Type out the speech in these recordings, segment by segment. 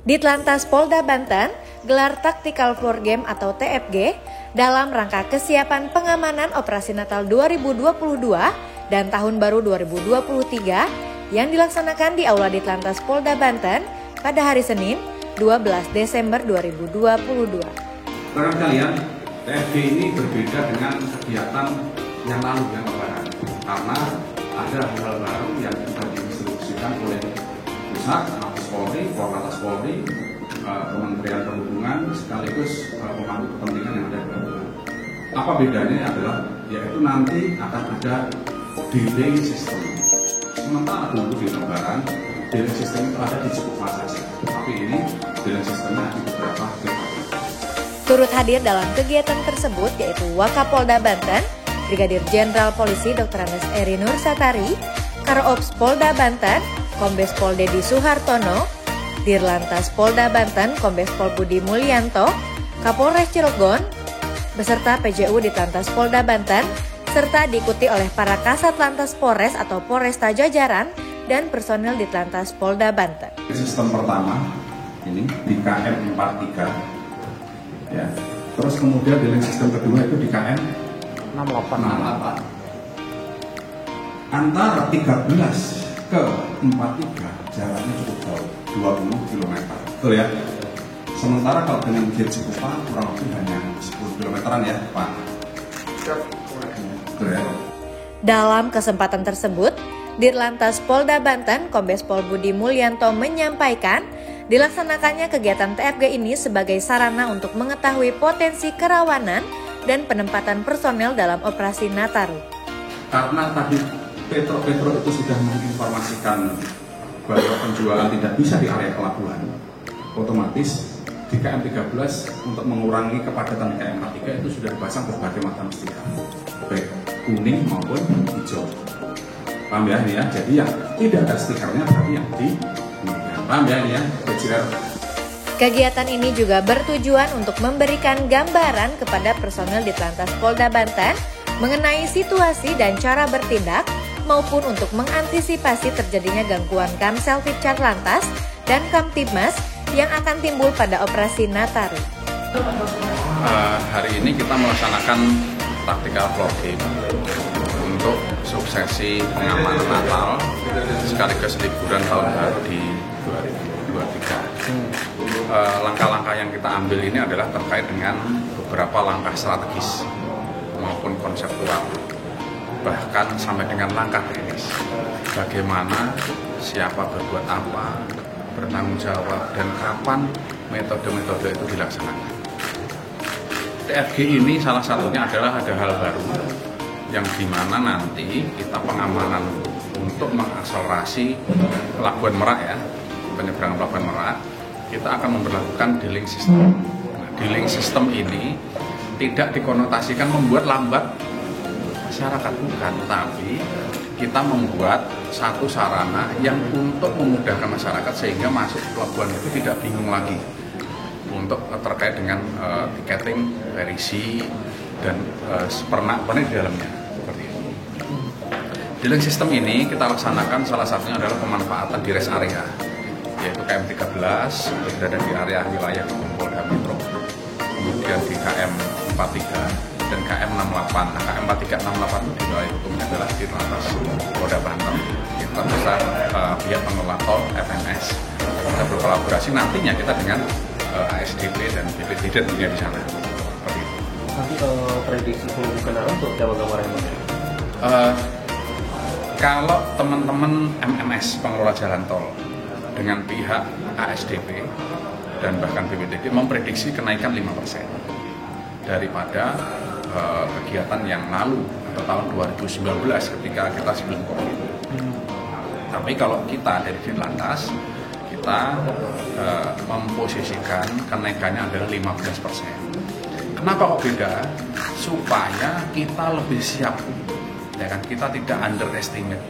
Ditlantas Polda Banten gelar Tactical Floor Game atau TFG dalam rangka kesiapan pengamanan operasi Natal 2022 dan Tahun Baru 2023 yang dilaksanakan di Aula Ditlantas Polda Banten pada hari Senin 12 Desember 2022. Rekan kalian, TFG ini berbeda dengan kegiatan yang lalu yang kemarin karena ada hal baru yang sudah diinstruksikan oleh pusat, Mabes Polri, Korlantas Polri, Kementerian Perhubungan sekaligus pemangku kepentingan yang ada di Banten. Apa bedanya adalah yaitu nanti akan ada delay system. Sementara dulu di Lebaran delay system itu ada di Cikupa saja, tapi ini delay systemnya di beberapa TKP. Turut hadir dalam kegiatan tersebut yaitu Wakapolda Banten, Brigadir Jenderal Polisi Dr. Andes Eri Nur Satari, Karops Polda Banten, Kombes Pol Dedi Suhartono, Dirlantas Polda Banten, Kombes Pol Budi Mulyanto, Kapolres Cilegon, beserta PJU Ditlantas Polda Banten, serta diikuti oleh para Kasat Lantas Polres atau Polresta jajaran dan personil Ditlantas Polda Banten. Sistem pertama ini di KM 43, ya. Terus kemudian dealing sistem kedua itu di KM 68. Antara 13 ke 43 jaraknya cukup jauh, 20 km. Betul ya? Sementara kalau dengan gate Cikupa kurang lebih hanya 10 km ya, Pak. Betul ya? Dalam kesempatan tersebut, Dirlantas Polda Banten, Kombes Pol Budi Mulyanto menyampaikan dilaksanakannya kegiatan TFG ini sebagai sarana untuk mengetahui potensi kerawanan dan penempatan personel dalam operasi Nataru. Karena tadi Petro itu sudah menginformasikan bahwa penjualan tidak bisa di area pelabuhan, otomatis di KM 13 untuk mengurangi kepadatan di KM 43 itu sudah dipasang berbagai macam stiker, baik kuning maupun hijau. Paham ya ini ya? Jadi yang tidak ada stikernya berarti yang di paham ya ini ya? Kegiatan ini juga bertujuan untuk memberikan gambaran kepada personel Ditlantas Polda Banten mengenai situasi dan cara bertindak maupun untuk mengantisipasi terjadinya gangguan Kamsel Fitcar Lantas dan Kamtibmas yang akan timbul pada operasi Nataru. Hari ini kita melaksanakan Tactical Floor Game untuk suksesi pengamanan Natal sekaligus liburan tahun baru di 2023. Langkah-langkah yang kita ambil ini adalah terkait dengan beberapa langkah strategis maupun konseptual, bahkan sampai dengan langkah teknis. Bagaimana, siapa berbuat apa, bertanggung jawab, dan kapan metode-metode itu dilaksanakan. TFG ini salah satunya adalah ada hal baru yang dimana nanti kita pengamanan untuk mengakselerasi Pelabuhan Merak ya, penyeberangan Pelabuhan Merak, kita akan memperlakukan dealing system. Nah, dealing system ini tidak dikonotasikan membuat lambat masyarakat, bukan, tapi kita membuat satu sarana yang untuk memudahkan masyarakat sehingga masuk ke pelabuhan itu tidak bingung lagi untuk terkait dengan tiketing, verisi, dan pernak-pernik di dalamnya. Seperti itu. Dealing system ini kita laksanakan salah satunya adalah pemanfaatan di rest area, yaitu KM 13 berada di area wilayah Polda Metro, kemudian di KM 43 dan KM 68. Nah, KM 43 68 itu di wilayah hukumnya adalah di Ditlantas Polda Banten. Kita bisa pihak pengelola tol FNS. Kita berkolaborasi nantinya kita dengan ASDP dan BPD tentunya di sana. Seperti itu. Nanti prediksi kendaraan untuk berapa gambaran? Kalau teman-teman MMS pengelola jalan tol dengan pihak ASDP dan bahkan BPTD memprediksi kenaikan 5% daripada kegiatan yang lalu atau tahun 2019 ketika kita sebelum COVID. Tapi kalau kita dari Ditlantas, kita memposisikan kenaikannya adalah 15%. Kenapa kok beda? Supaya kita lebih siap, ya kan? Kita tidak underestimate,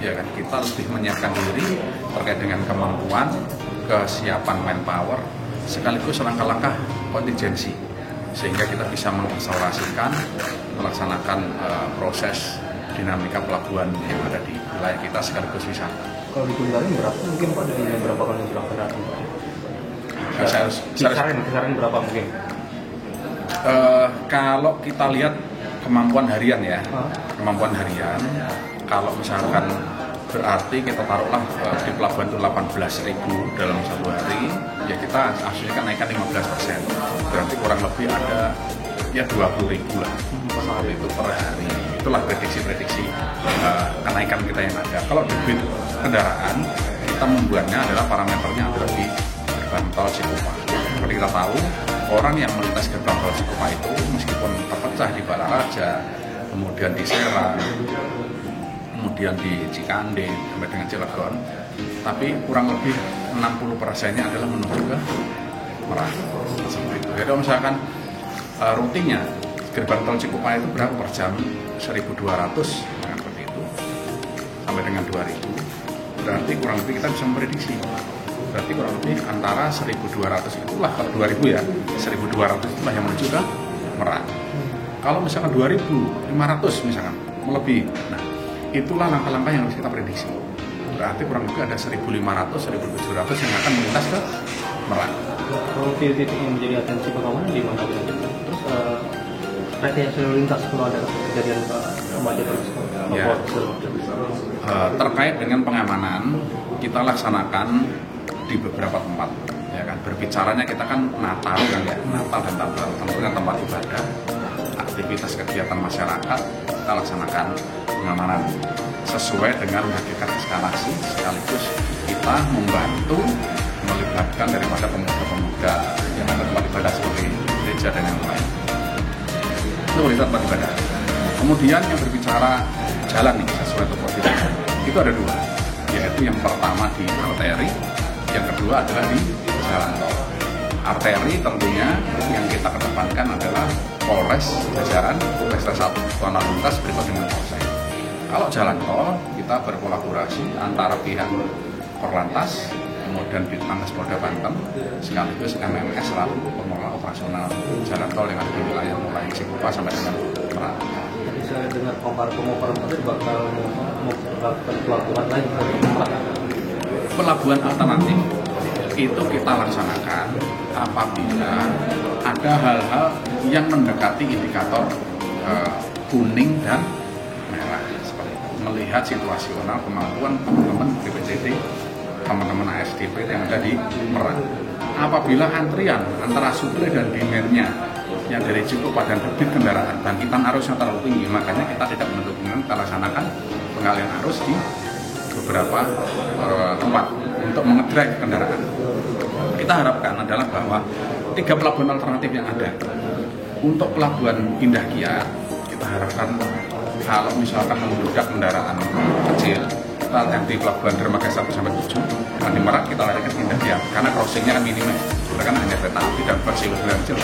ya kan? Kita lebih menyiapkan diri terkait dengan kemampuan, kesiapan manpower, sekaligus langkah-langkah kontingensi, sehingga kita bisa mengakselerasikan melaksanakan proses dinamika pelabuhan yang ada di wilayah kita sekaligus wisata. Kalau dikuntarin berapa mungkin Pak dari berapa kali pelaksanaan? Kisaran berapa mungkin? Kalau kita lihat kemampuan harian ya, kemampuan harian, kalau misalkan berarti kita taruhlah di pelabuhan itu 18.000 dalam satu hari, ya kita asumsikan naikkan 15%. Berarti kurang lebih ada ya 20.000 lah seperti itu per hari. Itulah prediksi-prediksi kenaikan kita yang ada. Kalau debit kendaraan, kita membuatnya adalah parameternya adalah di gerbang tol Cikupa. Seperti kita tahu, orang yang melintas gerbang tol Cikupa itu meskipun terpecah di Balaraja, kemudian di Serang, kemudian di Cikande sampai dengan Cilegon, tapi kurang lebih 60%-nya adalah menuju ke Merak. Seperti itu. Jadi misalkan rutinnya gerbang tol Cikupa itu berapa per jam? 1.200 seperti itu sampai dengan 2.000. Berarti kurang lebih kita bisa memprediksi. Berarti kurang lebih antara 1.200 itulah per 2.000 ya. 1.200 itulah yang menuju ke Merak. Kalau misalkan 2.500 misalkan melebihi. Nah, itulah langkah-langkah yang harus kita prediksi. Berarti kurang lebih ada 1.500, 1.700 yang akan melintas ke Merak. Kalau titik yang menjadi atensi pengamanan di mana? Terus rekayasa lalu lintas kalau ada kejadian kemacetan ya. Terkait dengan pengamanan, kita laksanakan di beberapa tempat. Ya kan, berbicaranya kita kan Natal kan ya, Natal dan Natal tentunya tempat ibadah, aktivitas kegiatan masyarakat kita laksanakan pengamanan sesuai dengan hakikat eskalasi, sekaligus kita membantu melibatkan daripada pemuda-pemuda yang ada tempat ibadah seperti gereja dan yang lain. Itu tempat ibadah. Kemudian yang berbicara jalan nih sesuai topografi itu ada dua, yaitu yang pertama di arteri, yang kedua adalah di jalan tol. Arteri tentunya yang kita kedepankan adalah Polres Jajaran, Polres 1 Lalu Lintas berikut dengan Polsek. Kalau jalan tol kita berkolaborasi antara pihak Korlantas, kemudian Ditlantas Polda Banten, sekaligus MMS selaku pengelola operasional jalan tol yang ada di wilayah mulai Cikupa sampai dengan Merak. Jadi saya dengar pengoper itu bakal melakukan pelabuhan lain ke Merak. Pelabuhan alternatif itu kita laksanakan apabila ada hal-hal yang mendekati indikator kuning dan merah, seperti itu. Melihat situasional kemampuan teman-teman BPJT, teman-teman ASDP yang ada di Merak. Apabila antrian antara suplai dan demand-nya yang dari Cikupa dan debit kendaraan bangkitan arusnya terlalu tinggi, makanya kita tidak menutup kemungkinan kita laksanakan pengalihan arus di beberapa tempat untuk mengedrive kendaraan. Kita harapkan adalah bahwa 3 pelabuhan alternatif yang ada. Untuk pelabuhan Indah Kiat, kita harapkan kalau misalkan membludak kendaraan kecil, kita di pelabuhan Dermaga 1 sampai 7, dan di Merak kita larikan ke Indah Kiat, karena crossingnya kan minim, kita kan hanya kereta api dan versi kecil.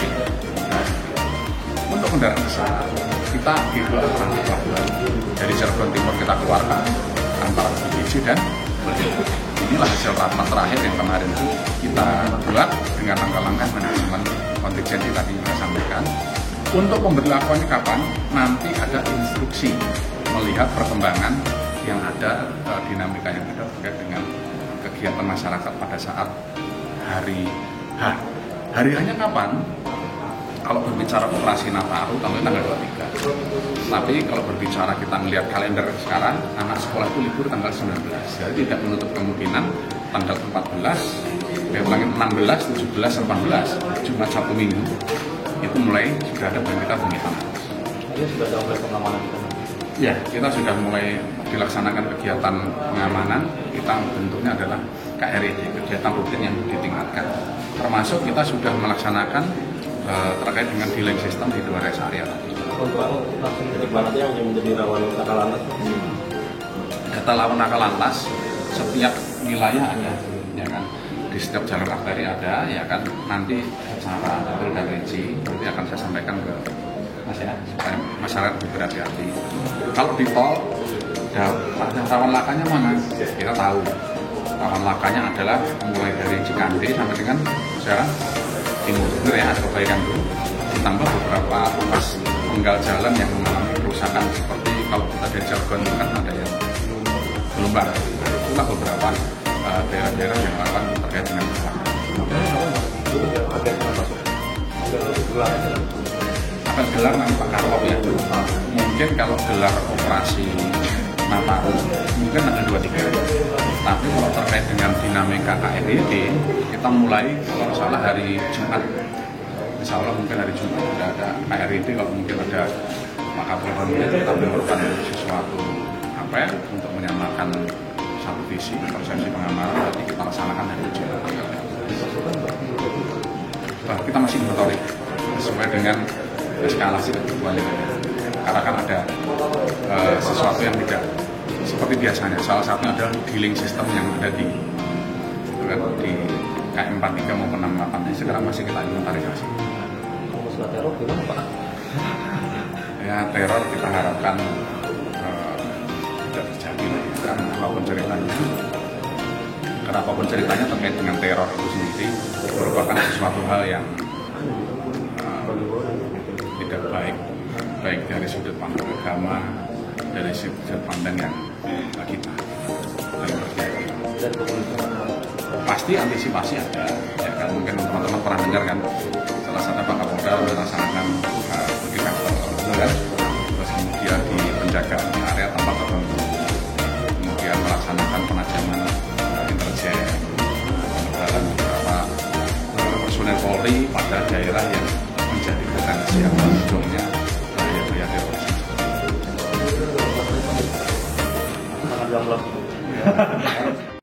Untuk kendaraan besar, kita di 2 alternatif pelabuhan. Dari Cirebon Timur kita keluarkan antara Biji dan Belitung. Inilah hasil rapat terakhir yang kemarin itu kita buat dengan langkah-langkah manajemen kontingensi tadi yang saya sampaikan. Untuk pemberlakuannya kapan? Nanti ada instruksi melihat perkembangan yang ada, dinamika yang ada terkait dengan kegiatan masyarakat pada saat hari H. Hari H-nya kapan? Kalau berbicara operasi Nataru tentunya tanggal 23. Tapi kalau berbicara kita melihat kalender sekarang, anak sekolah itu libur tanggal 19. Jadi tidak menutup kemungkinan tanggal 14, 16, 17, 18, Jumat Sabtu Minggu itu mulai sudah ada bangkitan. Ini sudah ada mulai pengamanan kita. Ya, kita sudah mulai dilaksanakan kegiatan pengamanan. Kita bentuknya adalah KRID, kegiatan rutin yang ditingkatkan. Termasuk kita sudah melaksanakan terkait dengan dealing system di 2 rest area tadi. Untuk langsung ke mana yang menjadi rawan nakal lantas? Data lawan nakal lantas setiap wilayah ada, ya kan. Di setiap jalur arteri ada, ya kan. Nanti secara detail dan rinci nanti akan saya sampaikan ke supaya masyarakat lebih berhati-hati. Kalau di tol, rawan lakanya mana? Kita tahu. Rawan lakanya adalah mulai dari Cikande sampai dengan Serang Timur. Sebenarnya ada perbaikan dulu. Ditambah beberapa ruas penggal jalan yang mengalami kerusakan seperti kalau kita dari Cilegon kan ada yang Gelombang. Itulah beberapa daerah-daerah yang akan terkait dengan kerusakan. gelar aja. Apel gelar nanti Pak Karop ya. Mungkin kalau gelar operasi Nataru mungkin ada 2-3. Tapi kalau terkait dengan dinamika KRID, kita mulai kalau salah hari Jumat. Insya Allah mungkin hari Jumat sudah ada KRID. Kalau mungkin ada Pak Kapolda mungkin kita memerlukan sesuatu apel untuk menyamakan satu visi persepsi pengamanan, berarti kita laksanakan hari Jumat. Kita masih monitoring sesuai dengan eskalasi kebutuhan yang ada. Karena kan ada sesuatu yang tidak seperti biasanya. Salah satunya adalah dealing system yang ada di KM43 maupun 68 ini sekarang masih kita inventarisasi. Kalau masalah teror gimana Pak? Ya teror kita harapkan tidak terjadi karena apapun ceritanya. Karena apapun ceritanya terkait dengan teror itu sendiri merupakan sesuatu hal yang tidak baik dari sudut pandang agama, dari sudut pandang yang kita terjadi. Pasti antisipasi ada, ya kan mungkin teman-teman pernah dengar kan salah satu Pak Kapolda melaksanakan indikator, kan? Terus kemudian di penjagaan di area tempat tertentu, kemudian melaksanakan penajaman intelijen, penebalan beberapa personel Polri pada daerah yang menjadi potensi yang munculnya bahaya-bahaya teroris. Sangat gamblang.